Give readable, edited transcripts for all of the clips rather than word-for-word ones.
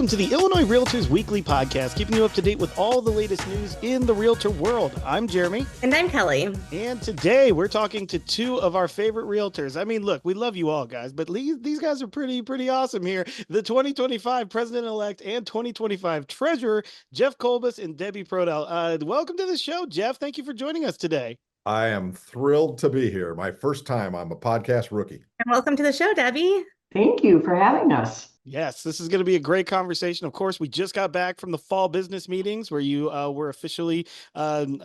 Welcome to the Illinois Realtors Weekly Podcast, keeping you up to date with all the latest news in the realtor world. I'm Jeremy. And I'm Kelly. And today we're talking to two of our favorite realtors. I mean, look, we love you all, guys, but these guys are pretty awesome here. The 2025 President-elect and 2025 Treasurer, Jeff Kolbus and Debbie Prodehl. Welcome to the show, Jeff. Thank you for joining us today. I am thrilled to be here. My first time. I'm a podcast rookie. And welcome to the show, Debbie. Thank you for having us. Yes, this is going to be a great conversation. Of course, we just got back from the fall business meetings where you were officially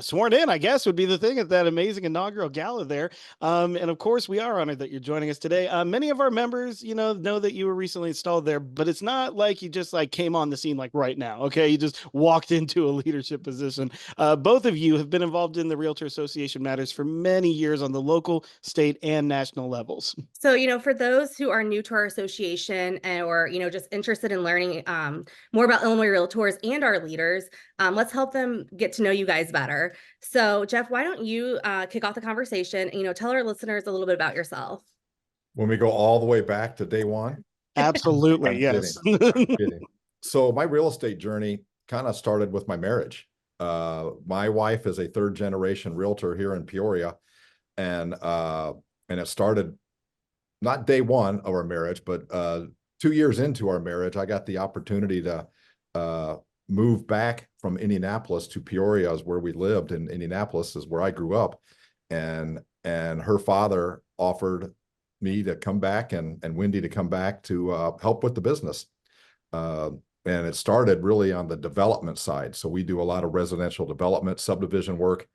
sworn in, I guess would be the thing, at that amazing inaugural gala there. And of course, we are honored that you're joining us today. Many of our members, know that you were recently installed there, but it's not like you just came on the scene right now. Okay, you just walked into a leadership position. Both of you have been involved in the Realtor Association matters for many years on the local, state, and national levels. So, for those who are new to our association or just interested in learning more about Illinois Realtors and our leaders, let's help them get to know you guys better. So, Jeff, why don't you kick off the conversation and, tell our listeners a little bit about yourself. When we go all the way back to day one? Absolutely, yes. Kidding. So my real estate journey kind of started with my marriage. My wife is a third generation realtor here in Peoria, and it started not day one of our marriage, but 2 years into our marriage, I got the opportunity to move back from Indianapolis to Peoria, is where we lived. In Indianapolis is where I grew up, and her father offered me to come back and Wendy to come back to help with the business. And it started really on the development side. So we do a lot of residential development, subdivision work.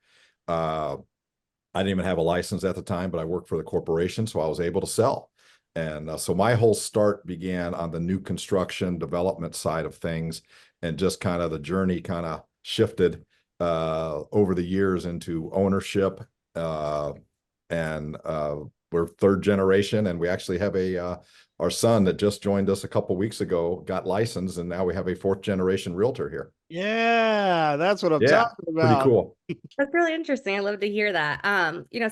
I didn't even have a license at the time, but I worked for the corporation, so I was able to sell. And so my whole start began on the new construction development side of things, and just kind of the journey kind of shifted over the years into ownership. And we're third generation, and we actually have our son that just joined us a couple weeks ago, got licensed, and now we have a fourth generation realtor here. Yeah, that's what I'm talking about. Pretty cool. That's really interesting. I love to hear that.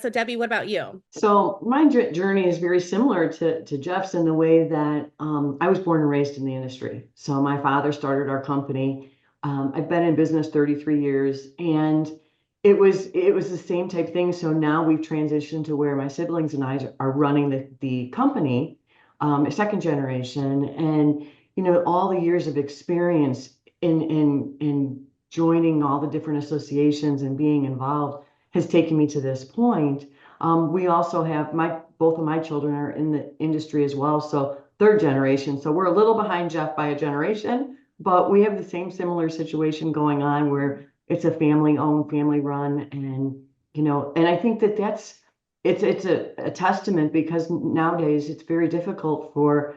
So Debbie, what about you? So my journey is very similar to Jeff's in the way that I was born and raised in the industry. So my father started our company. I've been in business 33 years, and it was the same type thing. So now we've transitioned to where my siblings and I are running the company, second generation, and all the years of experience in joining all the different associations and being involved has taken me to this point. We also have both of my children are in the industry as well, so third generation. So we're a little behind Jeff by a generation, but we have the similar situation going on where it's a family-owned, family-run, and I think that's a testament, because nowadays it's very difficult for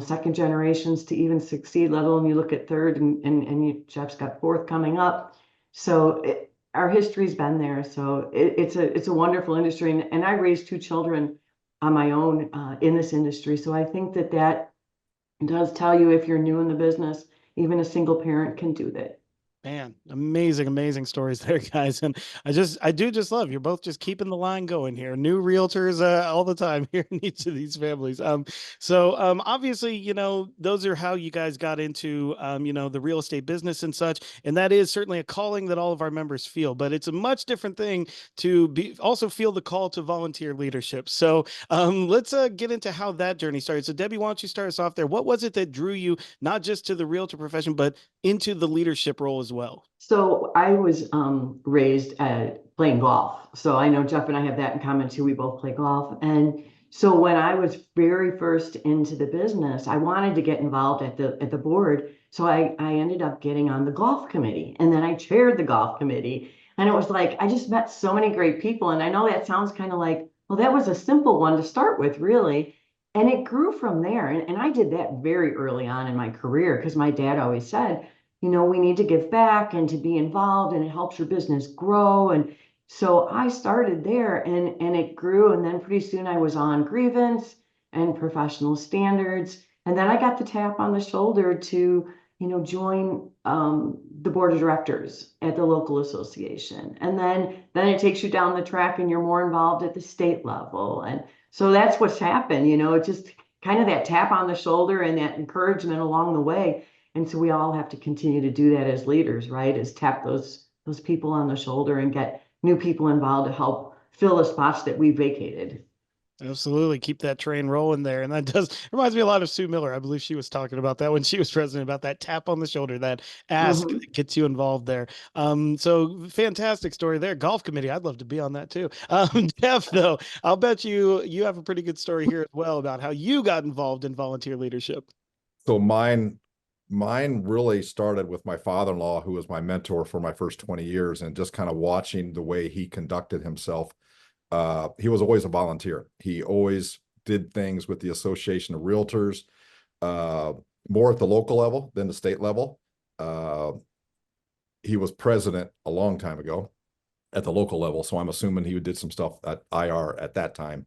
second generations to even succeed, let alone you look at third, and Jeff's got fourth coming up. So our history's been there. So it's a wonderful industry, and I raised two children on my own in this industry. So I think that does tell you, if you're new in the business, even a single parent can do that. Man, amazing stories there, guys. And I do just love, you're both just keeping the line going here. New realtors all the time here in each of these families. So obviously, those are how you guys got into, the real estate business and such. And that is certainly a calling that all of our members feel, but it's a much different thing to also feel the call to volunteer leadership. So let's get into how that journey started. So Debbie, why don't you start us off there? What was it that drew you not just to the realtor profession, but into the leadership role as well? So I was raised playing golf. So I know Jeff and I have that in common too. We both play golf. And so when I was very first into the business, I wanted to get involved at the board. So I ended up getting on the golf committee, and then I chaired the golf committee. And it was like, I just met so many great people. And I know that sounds kind of like, well, that was a simple one to start with, really. And it grew from there. And I did that very early on in my career, because my dad always said, we need to give back and to be involved, and it helps your business grow. And so I started there, and it grew. And then pretty soon I was on grievance and professional standards. And then I got the tap on the shoulder to, join the board of directors at the local association. And then it takes you down the track, and you're more involved at the state level. And so that's what's happened, just kind of that tap on the shoulder and that encouragement along the way. And so we all have to continue to do that as leaders, right? Is tap those people on the shoulder and get new people involved to help fill the spots that we vacated. Absolutely. Keep that train rolling there. And that does reminds me a lot of Sue Miller. I believe she was talking about that when she was president, about that tap on the shoulder, that ask Mhm. that gets you involved there. So fantastic story there. Golf committee. I'd love to be on that too. Jeff, though, I'll bet you have a pretty good story here as well about how you got involved in volunteer leadership. So mine really started with my father-in-law, who was my mentor for my first 20 years, and just kind of watching the way he conducted himself. He was always a volunteer. He always did things with the Association of Realtors, uh, more at the local level than the state level. Uh, he was president a long time ago at the local level, so I'm assuming he did some stuff at IR at that time.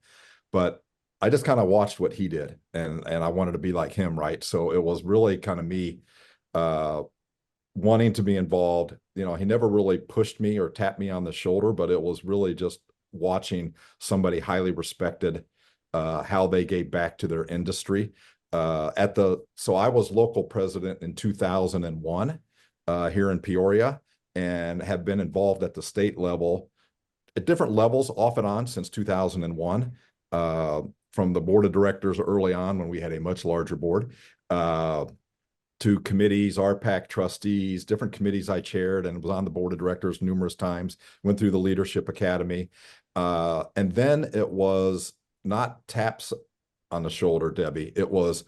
But I just kind of watched what he did, and I wanted to be like him, right? So it was really kind of me uh, wanting to be involved. You know, he never really pushed me or tapped me on the shoulder, but it was really just watching somebody highly respected, how they gave back to their industry. So I was local president in 2001 here in Peoria, and have been involved at the state level at different levels off and on since 2001. From the board of directors early on when we had a much larger board, to committees, RPAC trustees, different committees I chaired, and was on the board of directors numerous times, went through the leadership academy. And then it was not taps on the shoulder, Debbie. It was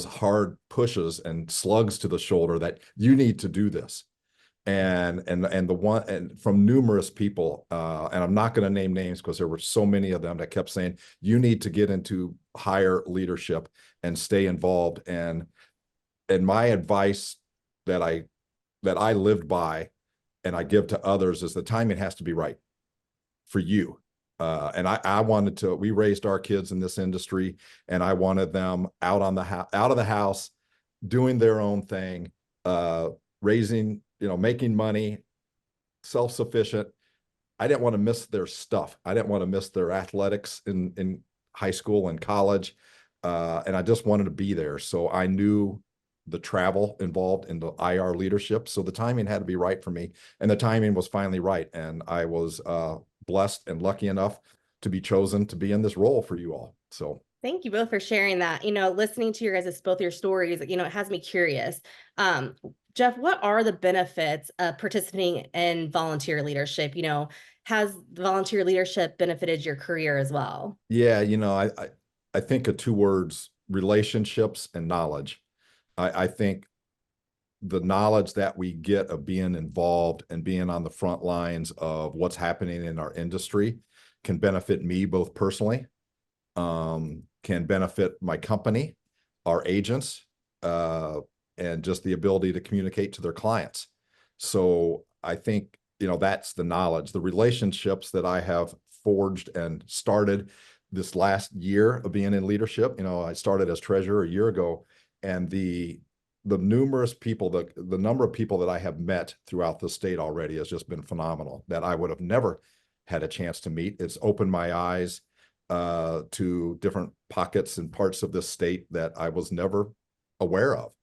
hard pushes and slugs to the shoulder that you need to do this. And from numerous people, and I'm not going to name names because there were so many of them that kept saying, you need to get into higher leadership and stay involved. And my advice that I lived by and I give to others is the timing has to be right for you. And I wanted to, we raised our kids in this industry, and I wanted them out of the house, doing their own thing, raising, making money, self-sufficient. I didn't want to miss their stuff. I didn't want to miss their athletics in high school and college. And I just wanted to be there. So I knew the travel involved in the IR leadership. So the timing had to be right for me. And the timing was finally right. And I was blessed and lucky enough to be chosen to be in this role for you all. So thank you both for sharing that. Listening to your guys' both your stories, it has me curious. Jeff, what are the benefits of participating in volunteer leadership? Has volunteer leadership benefited your career as well? Yeah, I think of two words: relationships and knowledge. I think the knowledge that we get of being involved and being on the front lines of what's happening in our industry can benefit me both personally, can benefit my company, our agents, and just the ability to communicate to their clients. So I think, that's the knowledge, the relationships that I have forged and started this last year of being in leadership. I started as treasurer a year ago, and the numerous people, the number of people that I have met throughout the state already has just been phenomenal, that I would have never had a chance to meet. It's opened my eyes to different pockets and parts of this state that I was never aware of.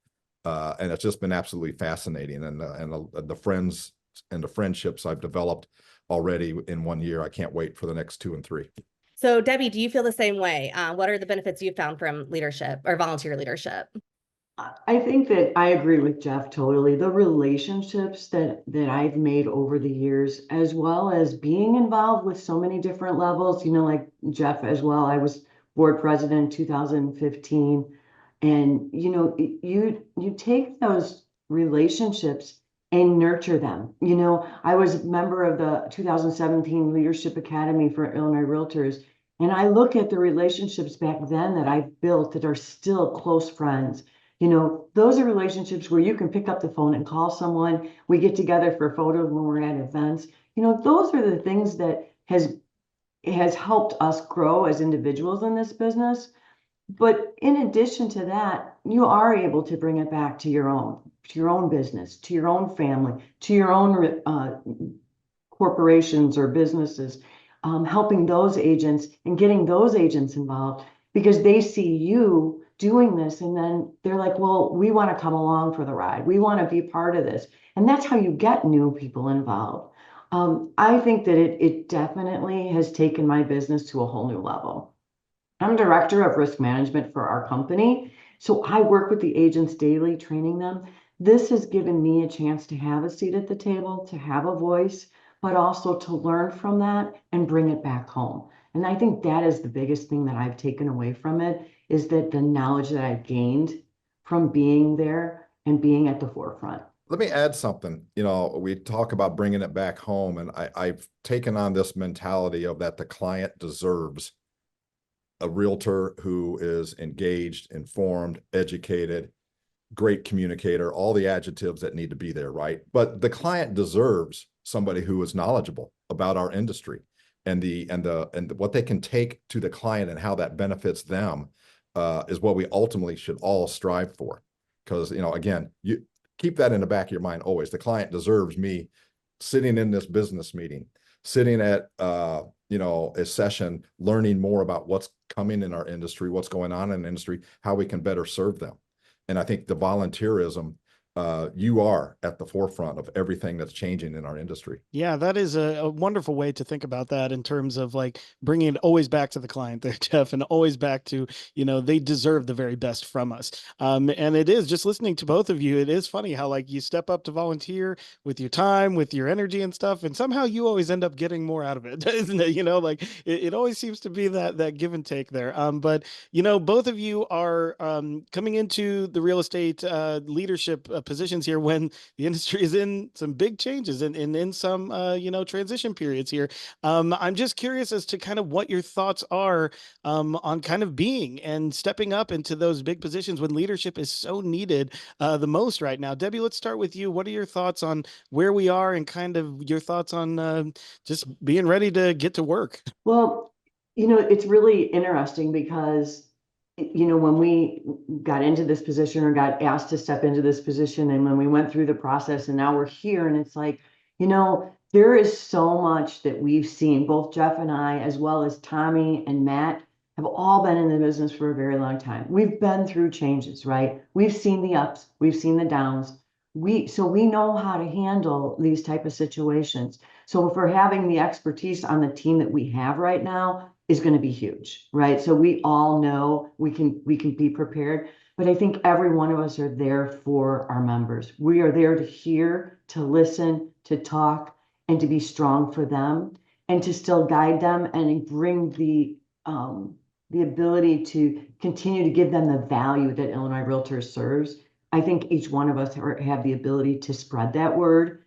And it's just been absolutely fascinating. And the friends and the friendships I've developed already in 1 year, I can't wait for the next 2 and 3. So Debbie, do you feel the same way? What are the benefits you've found from leadership or volunteer leadership? I think that I agree with Jeff totally. The relationships that I've made over the years, as well as being involved with so many different levels, like Jeff as well. I was board president in 2015. And you take those relationships and nurture them. I was a member of the 2017 Leadership Academy for Illinois Realtors. And I look at the relationships back then that I built that are still close friends. Those are relationships where you can pick up the phone and call someone. We get together for photos when we're at events. Those are the things that has helped us grow as individuals in this business. But in addition to that, you are able to bring it back to your own business, to your own family, to your own corporations or businesses, helping those agents and getting those agents involved, because they see you doing this. And then they're like, well, we want to come along for the ride. We want to be part of this. And that's how you get new people involved. I think that it definitely has taken my business to a whole new level. I'm director of risk management for our company. So I work with the agents daily, training them. This has given me a chance to have a seat at the table, to have a voice, but also to learn from that and bring it back home. And I think that is the biggest thing that I've taken away from it, is that the knowledge that I've gained from being there and being at the forefront. Let me add something. You know, we talk about bringing it back home, and I've taken on this mentality of that the client deserves a realtor who is engaged, informed, educated, great communicator, all the adjectives that need to be there, right? But the client deserves somebody who is knowledgeable about our industry and what they can take to the client and how that benefits them is what we ultimately should all strive for. Because, you know, again, you keep that in the back of your mind always. The client deserves me sitting in this business meeting, sitting at you know, a session, learning more about what's coming in our industry, what's going on in the industry, how we can better serve them. And I think the volunteerism, you are at the forefront of everything that's changing in our industry. Yeah, that is a wonderful way to think about that in terms of like bringing it always back to the client there, Jeff, and always back to, you know, they deserve the very best from us. And it is just listening to both of you. It is funny how like you step up to volunteer with your time, with your energy and stuff, and somehow you always end up getting more out of it, isn't it? You know, like it always seems to be that give and take there. But you know, both of you are coming into the real estate leadership positions here when the industry is in some big changes and in some you know, transition periods here. I'm just curious as to kind of what your thoughts are on kind of being and stepping up into those big positions when leadership is so needed the most right now. Debbie, let's start with you. What are your thoughts on where we are and kind of your thoughts on just being ready to get to work? Well, you know, it's really interesting because, you know, when we got into this position or got asked to step into this position, and when we went through the process and now we're here, and it's like, you know, there is so much that we've seen, both Jeff and I, as well as Tommy and Matt, have all been in the business for a very long time. We've been through changes, right? We've seen the ups, we've seen the downs. So we know how to handle these type of situations. So if we're having the expertise on the team that we have right now is going to be huge, right? So we all know we can be prepared, but I think every one of us are there for our members. We are there to hear, to listen, to talk, and to be strong for them, and to still guide them and bring the ability to continue to give them the value that Illinois Realtors serves. I think each one of us have the ability to spread that word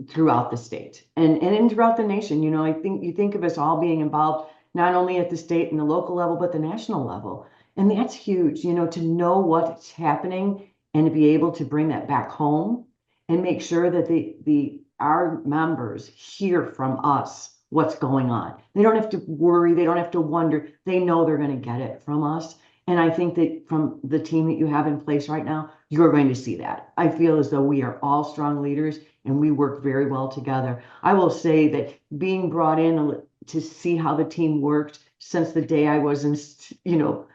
throughout the state and throughout the nation. You know, I think you think of us all being involved not only at the state and the local level, but the national level. And that's huge, you know, to know what's happening and to be able to bring that back home and make sure that our members hear from us what's going on. They don't have to worry, they don't have to wonder, they know they're going to get it from us. And I think that from the team that you have in place right now, you're going to see that. I feel as though we are all strong leaders and we work very well together. I will say that being brought in to see how the team worked since the day I was, you know,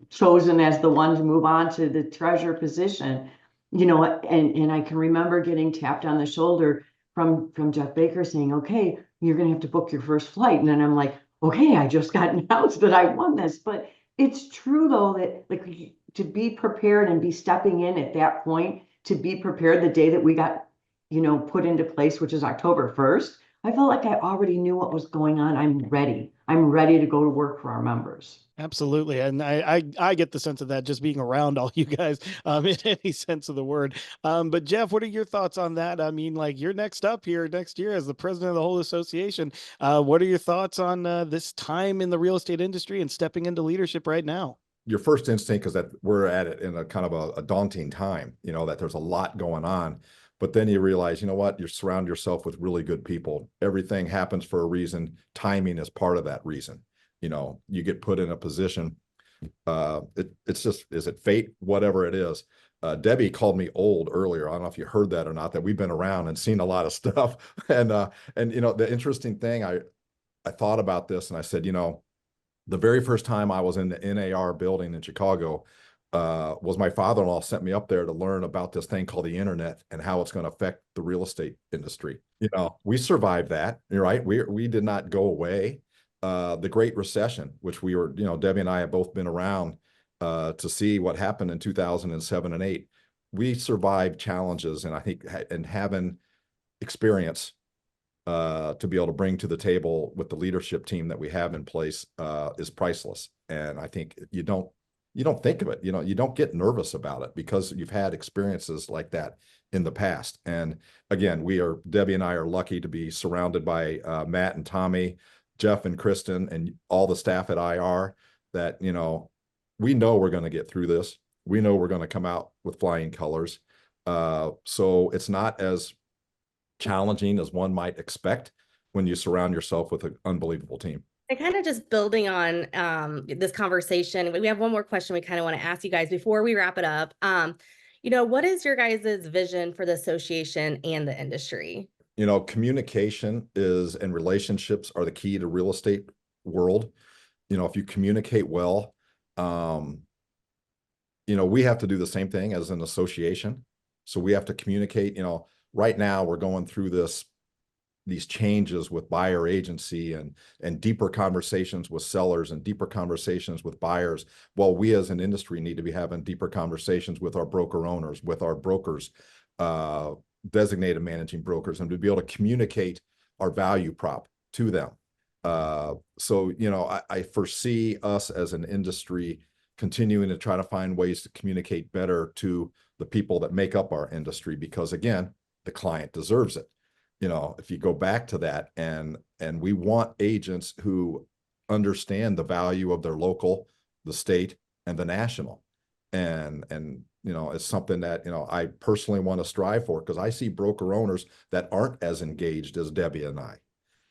chosen as the one to move on to the treasurer position, you know, and I can remember getting tapped on the shoulder from Jeff Baker saying, okay, you're going to have to book your first flight. And then I'm like, okay, I just got announced that I won this. But it's true though, that like to be prepared and be stepping in at that point, to be prepared the day that we got, you know, put into place, which is October 1st, I felt like I already knew what was going on. I'm ready. I'm ready to go to work for our members. Absolutely. And I get the sense of that just being around all you guys, in any sense of the word. But Jeff, what are your thoughts on that? I mean, like you're next up here next year as the president of the whole association. What are your thoughts on this time in the real estate industry and stepping into leadership right now? Your first instinct is that we're at it in a kind of a daunting time, you know, that there's a lot going on. But then you realize, you know what, you surround yourself with really good people. Everything happens for a reason. Timing is part of that reason. You know, you get put in a position. It's just, is it fate? Whatever it is. Debbie called me old earlier. I don't know if you heard that or not, that we've been around and seen a lot of stuff. And you know, the interesting thing, I thought about this and I said, you know, The very first time I was in the NAR building in Chicago was my father-in-law sent me up there to learn about this thing called the internet and how it's going to affect the real estate industry. You know, we survived that, right? We did not go away. The Great Recession, which we were, you know, Debbie and I have both been around to see what happened in 2007 and 8. We survived challenges, and I think and having experience to be able to bring to the table with the leadership team that we have in place is priceless. And I think you don't think of it, you know, you don't get nervous about it because you've had experiences like that in the past. And again, Debbie and I are lucky to be surrounded by Matt and Tommy, Jeff and Kristen, and all the staff at IR that, you know we're going to get through this. We know we're going to come out with flying colors. So it's not as challenging as one might expect when you surround yourself with an unbelievable team. And kind of just building on this conversation, we have one more question we kind of want to ask you guys before we wrap it up. You know, what is your guys' vision for the association and the industry? You know, communication and relationships are the key to real estate world. You know, if you communicate well, you know, we have to do the same thing as an association. So we have to communicate. You know, right now we're going through these changes with buyer agency and deeper conversations with sellers and deeper conversations with buyers. Well, we as an industry need to be having deeper conversations with our broker owners, with our brokers, designated managing brokers, and to be able to communicate our value prop to them. So, you know, I foresee us as an industry continuing to try to find ways to communicate better to the people that make up our industry, because again, the client deserves it. You know, if you go back to that, and we want agents who understand the value of their local, the state, and the national. And you know, it's something that, you know, I personally want to strive for, because I see broker owners that aren't as engaged as Debbie and I.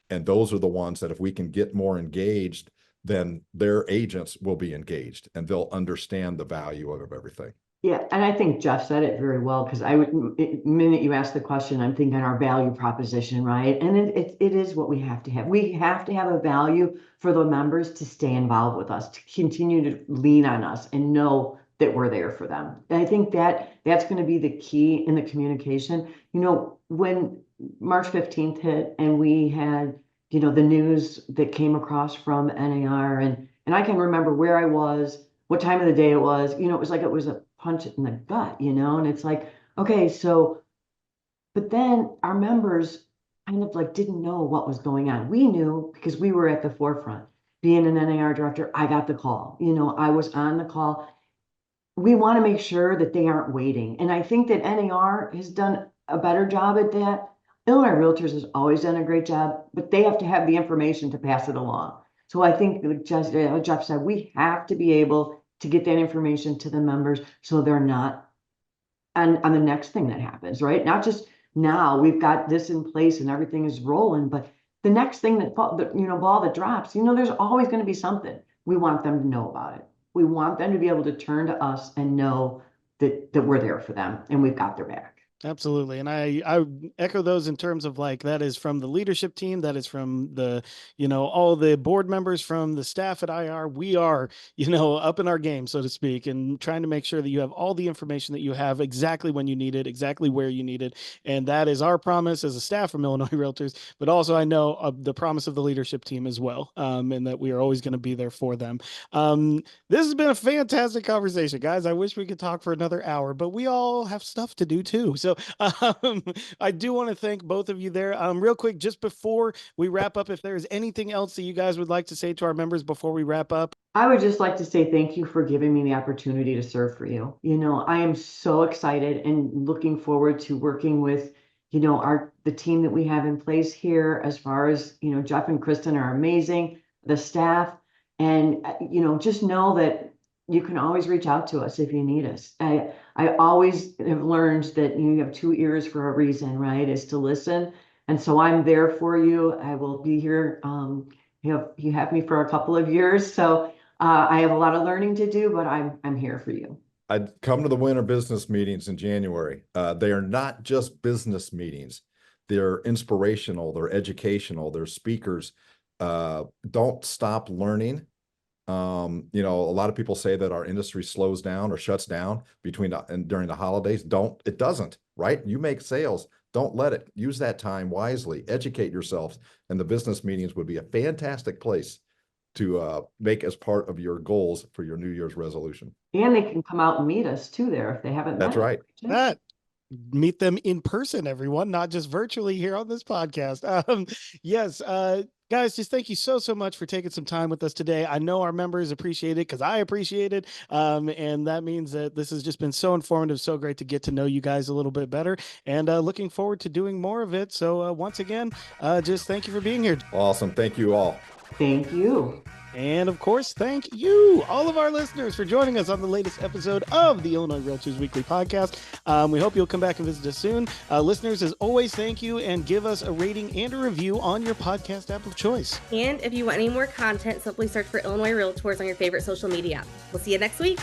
And those are the ones that if we can get more engaged, then their agents will be engaged and they'll understand the value of everything. Yeah, and I think Jeff said it very well, because the minute you ask the question, I'm thinking our value proposition, right? And it is what we have to have. We have to have a value for the members to stay involved with us, to continue to lean on us and know that we're there for them. And I think that's going to be the key in the communication. You know, when March 15th hit and we had, you know, the news that came across from NAR, and I can remember where I was, what time of the day it was. You know, it was like it was a punch in the gut, you know, and it's like, okay, so, but then our members kind of like didn't know what was going on. We knew because we were at the forefront. Being an NAR director, I got the call, you know, I was on the call. We want to make sure that they aren't waiting. And I think that NAR has done a better job at that. Illinois Realtors has always done a great job, but they have to have the information to pass it along. So I think, like Jeff said, we have to be able to get that information to the members so they're not on the next thing that happens, right? Not just now we've got this in place and everything is rolling, but the next thing that, you know, ball that drops, you know, there's always going to be something. We want them to know about it. We want them to be able to turn to us and know that we're there for them and we've got their back. Absolutely. And I echo those in terms of like, that is from the leadership team, that is from the, you know, all the board members, from the staff at IR. We are, you know, up in our game, so to speak, and trying to make sure that you have all the information that you have exactly when you need it, exactly where you need it. And that is our promise as a staff from Illinois Realtors, but also I know the promise of the leadership team as well, and that we are always going to be there for them. This has been a fantastic conversation, guys. I wish we could talk for another hour, but we all have stuff to do too. So I do want to thank both of you there. Real quick, just before we wrap up, if there's anything else that you guys would like to say to our members before we wrap up. I would just like to say thank you for giving me the opportunity to serve for you. You know, I am so excited and looking forward to working with, you know, the team that we have in place here. As far as, you know, Jeff and Kristen are amazing, the staff, and, you know, just know that you can always reach out to us if you need us. I always have learned that you have 2 ears for a reason, right? Is to listen. And so I'm there for you. I will be here. You have me for a couple of years. So I have a lot of learning to do, but I'm here for you. I'd come to the winter business meetings in January. They are not just business meetings. They're inspirational, they're educational, they're speakers. Don't stop learning. You know, a lot of people say that our industry slows down or shuts down and during the holidays. It doesn't, right? You make sales. Don't let it. Use that time wisely. Educate yourselves. And the business meetings would be a fantastic place to make as part of your goals for your New Year's resolution. And they can come out and meet us too there if they haven't met That's us. right. That meet them in person, everyone, not just virtually here on this podcast. Yes, guys, just thank you so much for taking some time with us today. I know our members appreciate it because I appreciate it. And that means that this has just been so informative, so great to get to know you guys a little bit better, and looking forward to doing more of it. So once again, just thank you for being here. Awesome. Thank you all. Thank you. And of course, thank you, all of our listeners, for joining us on the latest episode of the Illinois Realtors Weekly Podcast. We hope you'll come back and visit us soon. Listeners, as always, thank you, and give us a rating and a review on your podcast app of choice. And if you want any more content, simply search for Illinois Realtors on your favorite social media. We'll see you next week.